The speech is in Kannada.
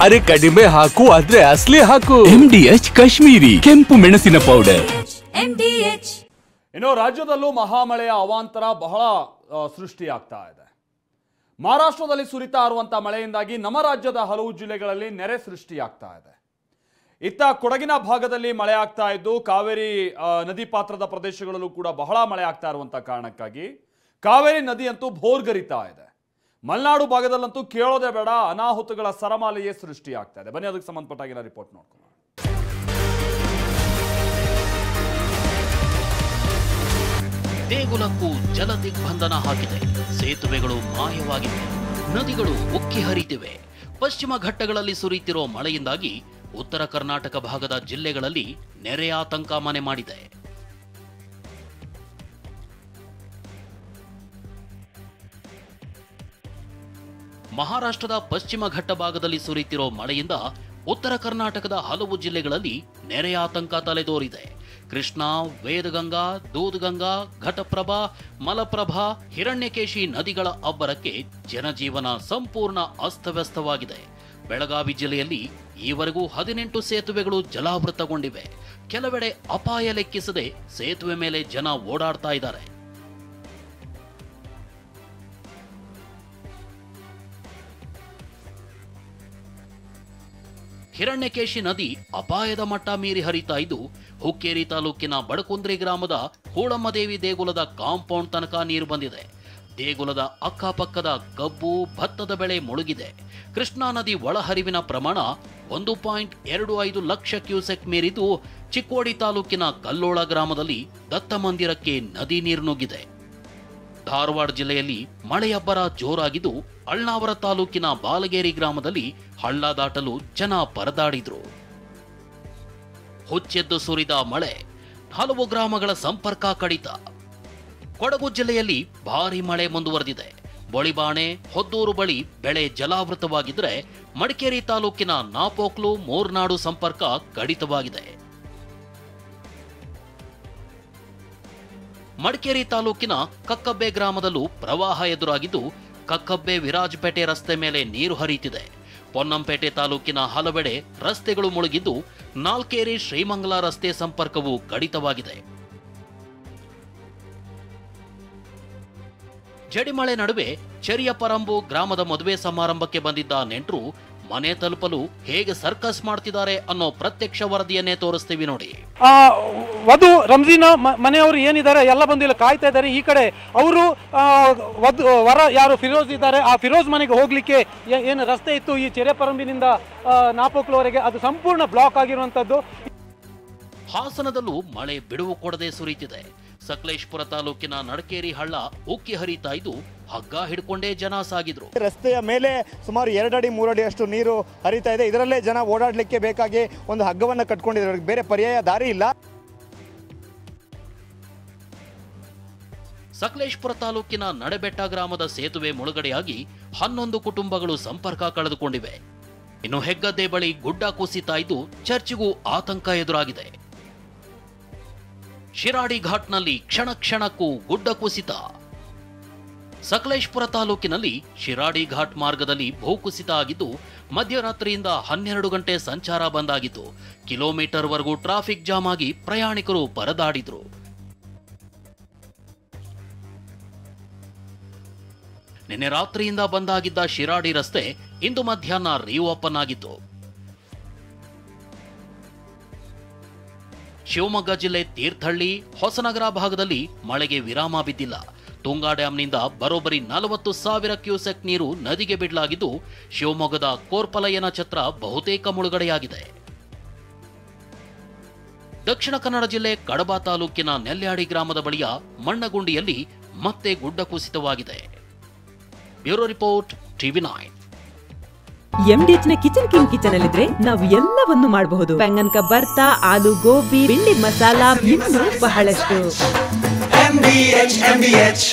ಅರೆ ಕಡಿಮೆ ಹಾಕು ಆದ್ರೆ ಅಸಲಿ ಹಾಕು. MDH ಕಾಶ್ಮೀರಿ ಕೆಂಪು ಮೆಣಸಿನ ಪೌಡರ್. MDH. ಇನ್ನು ರಾಜ್ಯದಲ್ಲೂ ಮಹಾಮಳೆಯ ಅವಾಂತರ ಬಹಳ ಸೃಷ್ಟಿಯಾಗ್ತಾ ಇದೆ. ಮಹಾರಾಷ್ಟ್ರದಲ್ಲಿ ಸುರಿತಾ ಇರುವಂತಹ ಮಳೆಯಿಂದಾಗಿ ನಮ್ಮ ರಾಜ್ಯದ ಹಲವು ಜಿಲ್ಲೆಗಳಲ್ಲಿ ನೆರೆ ಸೃಷ್ಟಿಯಾಗ್ತಾ ಇದೆ. ಇತ್ತ ಕೊಡಗಿನ ಭಾಗದಲ್ಲಿ ಮಳೆ ಆಗ್ತಾ ಇದ್ದು ಕಾವೇರಿ ನದಿ ಪಾತ್ರದ ಪ್ರದೇಶಗಳಲ್ಲೂ ಕೂಡ ಬಹಳ ಮಳೆ ಆಗ್ತಾ ಇರುವಂತಹ ಕಾರಣಕ್ಕಾಗಿ ಕಾವೇರಿ ನದಿಯಂತೂ ಭೋರ್ಗರಿತಾ ಇದೆ. ಮಲೆನಾಡು ಭಾಗದಲ್ಲಂತೂ ಕೇಳೋದೇ ಬೇಡ, ಅನಾಹುತಗಳ ಸರಮಾಲೆಯೇ ಸೃಷ್ಟಿಯಾಗ್ತಾ ಇದೆ. ಬನ್ನಿ ಅದಕ್ಕೆ ಸಂಬಂಧಪಟ್ಟಾಗಿನ ರಿಪೋರ್ಟ್ ನೋಡ್ಕೊಳ್ಳೋಣ. ದೇಗುಲಕ್ಕೂ ಜಲ ದಿಗ್ಬಂಧನ ಹಾಕಿದೆ. ಸೇತುವೆಗಳು ಮಾಯವಾಗಿವೆ, ನದಿಗಳು ಉಕ್ಕಿ ಹರಿತಿವೆ. ಪಶ್ಚಿಮ ಘಟ್ಟಗಳಲ್ಲಿ ಸುರಿಯುತ್ತಿರೋ ಮಳೆಯಿಂದಾಗಿ ಉತ್ತರ ಕರ್ನಾಟಕ ಭಾಗದ ಜಿಲ್ಲೆಗಳಲ್ಲಿ ನೆರೆ ಆತಂಕ ಮನೆ ಮಾಡಿದೆ. ಮಹಾರಾಷ್ಟ್ರದ ಪಶ್ಚಿಮ ಘಟ್ಟ ಭಾಗದಲ್ಲಿ ಸುರಿಯುತ್ತಿರೋ ಮಳೆಯಿಂದ ಉತ್ತರ ಕರ್ನಾಟಕದ ಹಲವು ಜಿಲ್ಲೆಗಳಲ್ಲಿ ನೆರೆ ಆತಂಕ ತಲೆದೋರಿದೆ. ಕೃಷ್ಣಾ, ವೇದಗಂಗಾ, ದೂದ್ಗಂಗಾ, ಘಟಪ್ರಭಾ, ಮಲಪ್ರಭಾ, ಹಿರಣ್ಯಕೇಶಿ ನದಿಗಳ ಅಬ್ಬರಕ್ಕೆ ಜನಜೀವನ ಸಂಪೂರ್ಣ ಅಸ್ತವ್ಯಸ್ತವಾಗಿದೆ. ಬೆಳಗಾವಿ ಜಿಲ್ಲೆಯಲ್ಲಿ ಈವರೆಗೂ 18 ಸೇತುವೆಗಳು ಜಲಾವೃತಗೊಂಡಿವೆ. ಕೆಲವೆಡೆ ಅಪಾಯ ಲೆಕ್ಕಿಸದೆ ಸೇತುವೆ ಮೇಲೆ ಜನ ಓಡಾಡ್ತಾ ಇದ್ದಾರೆ. ಹಿರಣ್ಯಕೇಶಿ ನದಿ ಅಪಾಯದ ಮಟ್ಟ ಮೀರಿ ಹರಿತಾ ಇದ್ದು ಹುಕ್ಕೇರಿ ತಾಲೂಕಿನ ಬಡಕುಂದ್ರಿ ಗ್ರಾಮದ ಹೂಳಮ್ಮದೇವಿ ದೇಗುಲದ ಕಾಂಪೌಂಡ್ ತನಕ ನೀರು ಬಂದಿದೆ. ದೇಗುಲದ ಅಕ್ಕಪಕ್ಕದ ಕಬ್ಬು, ಭತ್ತದ ಬೆಳೆ ಮುಳುಗಿದೆ. ಕೃಷ್ಣಾ ನದಿ ಒಳಹರಿವಿನ ಪ್ರಮಾಣ 1.25 ಲಕ್ಷ ಕ್ಯೂಸೆಕ್ ಮೀರಿದ್ದು ಚಿಕ್ಕೋಡಿ ತಾಲೂಕಿನ ಕಲ್ಲೋಳ ಗ್ರಾಮದಲ್ಲಿ ದತ್ತ ಮಂದಿರಕ್ಕೆ ನದಿ ನೀರು ನುಗ್ಗಿದೆ. ಧಾರವಾಡ ಜಿಲ್ಲೆಯಲ್ಲಿ ಮಳೆಯಬ್ಬರ ಜೋರಾಗಿದ್ದು ಅಳ್ನಾವರ ತಾಲೂಕಿನ ಬಾಲಗೇರಿ ಗ್ರಾಮದಲ್ಲಿ ಹಳ್ಳ ದಾಟಲು ಜನ ಪರದಾಡಿದ್ರು. ಹುಚ್ಚೆದ್ದು ಸುರಿದ ಮಳೆ, ಹಲವು ಗ್ರಾಮಗಳ ಸಂಪರ್ಕ ಕಡಿತ. ಕೊಡಗು ಜಿಲ್ಲೆಯಲ್ಲಿ ಭಾರೀ ಮಳೆ ಮುಂದುವರೆದಿದೆ. ಬೊಳಿಬಾಣೆ, ಹೊದ್ದೂರು ಬಳಿ ಬೆಳೆ ಜಲಾವೃತವಾಗಿದ್ದರೆ ಮಡಿಕೇರಿ ತಾಲೂಕಿನ ನಾಪೋಕ್ಲು, ಮೂರ್ನಾಡು ಸಂಪರ್ಕ ಕಡಿತವಾಗಿದೆ. ಮಡಿಕೇರಿ ತಾಲೂಕಿನ ಕಕ್ಕಬ್ಬೆ ಗ್ರಾಮದಲ್ಲೂ ಪ್ರವಾಹ ಎದುರಾಗಿದ್ದು ಕಕ್ಕಬ್ಬೆ ವಿರಾಜಪೇಟೆ ರಸ್ತೆ ಮೇಲೆ ನೀರು ಹರಿಯುತ್ತಿದೆ. ಪೊನ್ನಂಪೇಟೆ ತಾಲೂಕಿನ ಹಲವೆಡೆ ರಸ್ತೆಗಳು ಮುಳುಗಿದ್ದು ನಾಲ್ಕೇರಿ ಶ್ರೀಮಂಗಲ ರಸ್ತೆ ಸಂಪರ್ಕವು ಕಡಿತವಾಗಿದೆ. ಜಡಿಮಳೆ ನಡುವೆ ಚೆರಿಯಪರಂಬು ಗ್ರಾಮದ ಮದುವೆ ಸಮಾರಂಭಕ್ಕೆ ಬಂದಿದ್ದ ನೆಂಟರು ಮನೆ ತಲುಪಲು ಹೇಗೆ ಸರ್ಕಸ್ ಮಾಡ್ತಿದ್ದಾರೆ ಅನ್ನೋ ಪ್ರತ್ಯಕ್ಷ ವರದಿಯನ್ನೇ ತೋರಿಸ್ತೀವಿ ನೋಡಿ. ವಧು ರಂಜೀನಾ ಮನೆಯವರು ಏನಿದ್ದಾರೆ ಎಲ್ಲ ಬಂದಿಲ್ಲ, ಕಾಯ್ತಾ ಇದ್ದಾರೆ. ಈ ಕಡೆ ಅವರು ವರ ಯಾರು ಫಿರೋಜ್ ಇದ್ದಾರೆ, ಆ ಫಿರೋಜ್ ಮನೆಗೆ ಹೋಗ್ಲಿಕ್ಕೆ ಏನು ರಸ್ತೆ ಇತ್ತು ಈ ಚೆರೆಪರಂಬಿನಿಂದ ನಾಪೋಕ್ಲವರೆಗೆ, ಅದು ಸಂಪೂರ್ಣ ಬ್ಲಾಕ್ ಆಗಿರುವಂತದ್ದು. ಹಾಸನದಲ್ಲೂ ಮಳೆ ಬಿಡುವು ಕೊಡದೆ ಸುರಿಯುತ್ತಿದೆ. ಸಕಲೇಶಪುರ ತಾಲೂಕಿನ ನಡಕೇರಿ ಹಳ್ಳ ಉಕ್ಕಿ ಹರಿತಾ ಇದ್ದು ಹಗ್ಗ ಹಿಡ್ಕೊಂಡೇ ಜನ ಸಾಗಿದ್ರು. ರಸ್ತೆಯ ಮೇಲೆ ಸುಮಾರು 2 ಅಡಿ 3 ಅಡಿ ಅಷ್ಟು ನೀರು ಹರಿತಾ ಇದೆ. ಇದರಲ್ಲೇ ಜನ ಓಡಾಡ್ಲಿಕ್ಕೆ ಬೇಕಾಗಿ ಒಂದು ಹಗ್ಗವನ್ನ ಕಟ್ಕೊಂಡಿದ್ದಾರೆ, ಬೇರೆ ಪರ್ಯಾಯ ದಾರಿ ಇಲ್ಲ. ಸಕಲೇಶಪುರ ತಾಲೂಕಿನ ನಡಬೆಟ್ಟ ಗ್ರಾಮದ ಸೇತುವೆ ಮುಳುಗಡೆಯಾಗಿ 11 ಕುಟುಂಬಗಳು ಸಂಪರ್ಕ ಕಳೆದುಕೊಂಡಿವೆ. ಇನ್ನು ಹೆಗ್ಗದ್ದೆ ಬಳಿ ಗುಡ್ಡ ಕುಸಿತಾ ಇದ್ದು ಚರ್ಚ್ಗೂ ಆತಂಕ ಎದುರಾಗಿದೆ. ಶಿರಾಡಿ ಘಾಟ್ನಲ್ಲಿ ಕ್ಷಣ ಕ್ಷಣಕ್ಕೂ ಗುಡ್ಡ ಕುಸಿತ. ಸಕಲೇಶಪುರ ತಾಲೂಕಿನಲ್ಲಿ ಶಿರಾಡಿ ಘಾಟ್ ಮಾರ್ಗದಲ್ಲಿ ಭೂಕುಸಿತ ಆಗಿದ್ದು ಮಧ್ಯರಾತ್ರಿಯಿಂದ 12 ಗಂಟೆ ಸಂಚಾರ ಬಂದಾಗಿತ್ತು. ಕಿಲೋಮೀಟರ್ ವರೆಗೂ ಟ್ರಾಫಿಕ್ ಜಾಮ್ ಆಗಿ ಪ್ರಯಾಣಿಕರು ಪರದಾಡಿದ್ರು. ನಿನ್ನೆ ರಾತ್ರಿಯಿಂದ ಬಂದಾಗಿದ್ದ ಶಿರಾಡಿ ರಸ್ತೆ ಇಂದು ಮಧ್ಯಾಹ್ನ ರೀಓಪನ್ ಆಗಿತ್ತು. ಶಿವಮೊಗ್ಗ ಜಿಲ್ಲೆ ತೀರ್ಥಹಳ್ಳಿ, ಹೊಸನಗರ ಭಾಗದಲ್ಲಿ ಮಳೆಗೆ ವಿರಾಮ ಬಿದ್ದಿಲ್ಲ. ತುಂಗಾ ಡ್ಯಾಂನಿಂದ ಬರೋಬ್ಬರಿ 40,000 ಕ್ಯೂಸೆಕ್ ನೀರು ನದಿಗೆ ಬಿಡಲಾಗಿದ್ದು ಶಿವಮೊಗ್ಗದ ಕೋರ್ಪಲಯ್ಯನ ಛತ್ರ ಬಹುತೇಕ ಮುಳುಗಡೆಯಾಗಿದೆ. ದಕ್ಷಿಣ ಕನ್ನಡ ಜಿಲ್ಲೆ ಕಡಬ ತಾಲೂಕಿನ ನೆಲ್ಯಾಡಿ ಗ್ರಾಮದ ಬಳಿಯ ಮಣ್ಣಗುಂಡಿಯಲ್ಲಿ ಮತ್ತೆ ಗುಡ್ಡ ಕುಸಿತವಾಗಿದೆ. Bureau report, TV9. MDH ನ ಕಿಚನ್ ಅಲ್ಲಿದ್ರೆ ನಾವು ಎಲ್ಲವನ್ನು ಮಾಡಬಹುದು. ಬೆಂಗನ್ ಕಾ ಬರ್ತಾ, ಆಲೂ ಗೋಬಿ, ಭಿಂಡಿ ಮಸಾಲಾ, ಇನ್ನೂ ಬಹಳಷ್ಟು. MDH